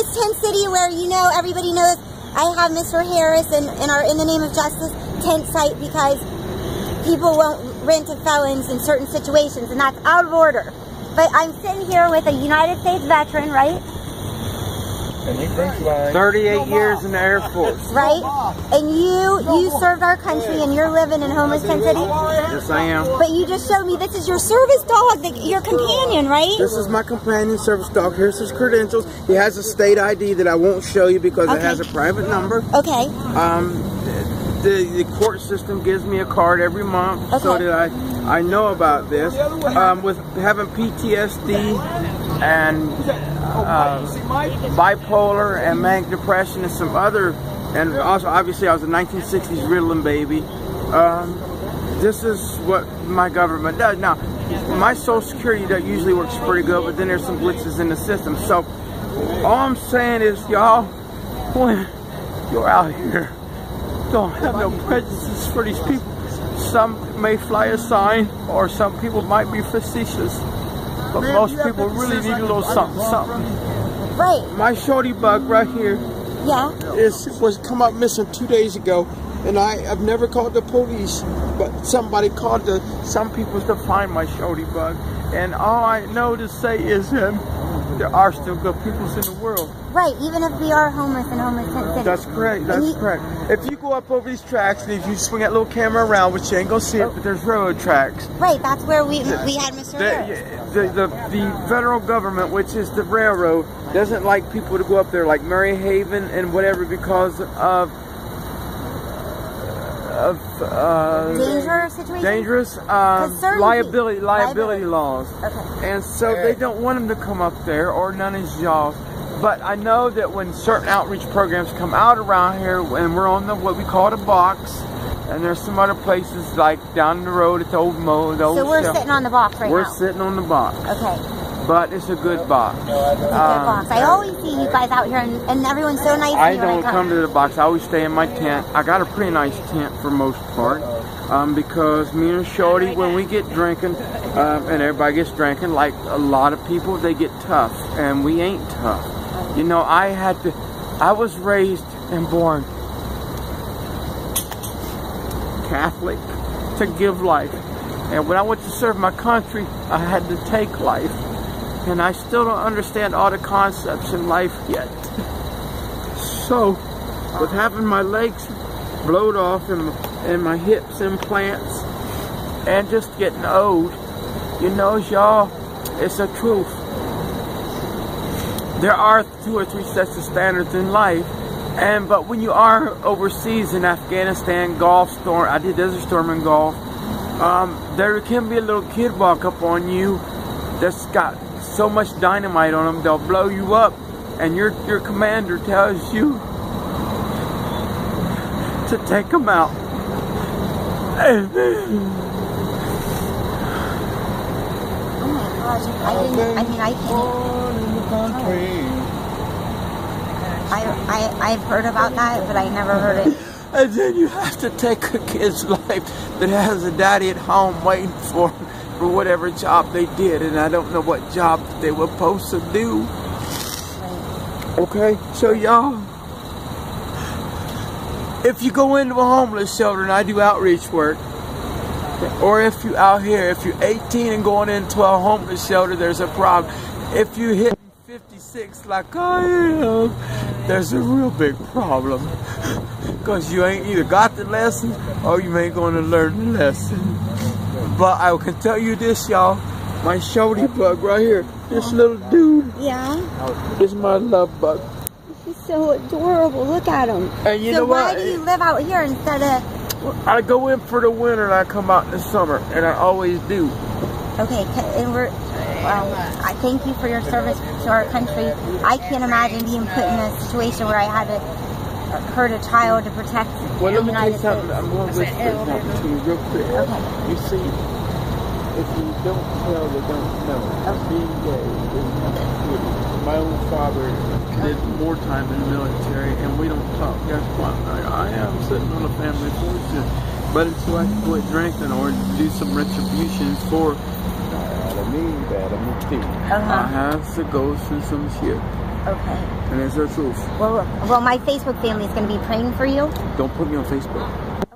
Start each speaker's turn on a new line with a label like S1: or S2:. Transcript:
S1: Homeless Tent City, where everybody knows I have Mr. Harris and our In the Name of Justice tent site because people won't rent to felons in certain situations, and that's out of order. But I'm sitting here with a United States veteran, right?
S2: And he thinks like
S3: 38 years in the Air Force.
S1: Right? And you served our country and you're living in Homeless Tent City?
S3: Yes, I am.
S1: But you just showed me this is your service dog, your companion, right?
S3: This is my companion service dog. Here's his credentials. He has a state ID that I won't show you because it has a private number.
S1: Okay.
S3: The court system gives me a card every month so that I know about this. With having PTSD and bipolar and manic depression and some other, and also obviously I was a 1960s Ritalin baby. This is what my government does. Now, my Social Security that usually works pretty good, but then there's some glitches in the system. So all I'm saying is, y'all, when you're out here, don't have no prejudices for these people. Some may fly a sign, or some people might be facetious, but most people really need a little something, something.
S1: Right.
S3: My shorty bug right here was come up missing 2 days ago, and I've never called the police, but somebody called some people to find my shorty bug, and all I know to say is there are still good people in the world.
S1: Right, even if we are homeless in Homeless Tent City.
S3: That's correct, that's correct. If you go up over these tracks, and if you swing that little camera around, which you ain't gonna see it, but there's railroad tracks.
S1: Right, that's where we had Mr. Harris.
S3: The federal government, which is the railroad, doesn't like people to go up there like Mary Haven and whatever because of dangerous liability laws.
S1: Okay.
S3: And so they don't want them to come up there, or none of y'all. But I know that when certain outreach programs come out around here, and we're on what we call the box, and there's some other places like down the road at the old Mo.
S1: So we're sitting on the box right now.
S3: We're sitting on the box.
S1: Okay.
S3: But it's a good box.
S1: It's a good box. I always see you guys out here, and everyone's so nice.
S3: I don't come to the box. I always stay in my tent. I got a pretty nice tent for most part, because me and Shorty, when we get drinking, and everybody gets drinking, like a lot of people, they get tough, and we ain't tough. You know, I was raised and born Catholic to give life, and when I went to serve my country, I had to take life. And I still don't understand all the concepts in life yet. So, with having my legs blowed off and my hips implants, and just getting old, you know, y'all, it's a truth. There are 2 or 3 sets of standards in life, but when you are overseas in Afghanistan, Gulf Storm, I did Desert Storm in Gulf, there can be a little kid walk up on you that's got so much dynamite on them, they'll blow you up, and your commander tells you to take them out.
S1: Oh my gosh, I've heard about that, but I never heard it.
S3: And then you have to take a kid's life that has a daddy at home waiting for whatever job they did, and I don't know what job they were supposed to do. Okay, so y'all, if you go into a homeless shelter, and I do outreach work, or if you out here, if you're 18 and going into a homeless shelter, there's a problem. If you hit 56 like I am, there's a real big problem, because you ain't either got the lesson or you ain't going to learn the lesson. But I can tell you this, y'all, my shorty bug right here, this little dude, is my love bug.
S1: He's so adorable. Look at him.
S3: And you know what?
S1: Why do you live out here instead of...
S3: I go in for the winter and I come out in the summer, and I always do.
S1: Okay, and I thank you for your service to our country. I can't imagine being put in a situation where I had to hurt a child to protect
S3: the United States.
S1: Well, let me tell you something.
S3: I'm going to whisper something to you real quick.
S1: Okay.
S3: You see, if you don't tell, you don't know. Being gay is not good. My own father did more time in the military, and we don't talk. Guess what? I am sitting on a family fortune. But until I can quit drinking or do some retribution for I have to go through some shit.
S1: Okay.
S3: And it's the truth.
S1: Well, my Facebook family is going to be praying for you.
S3: Don't put me on Facebook.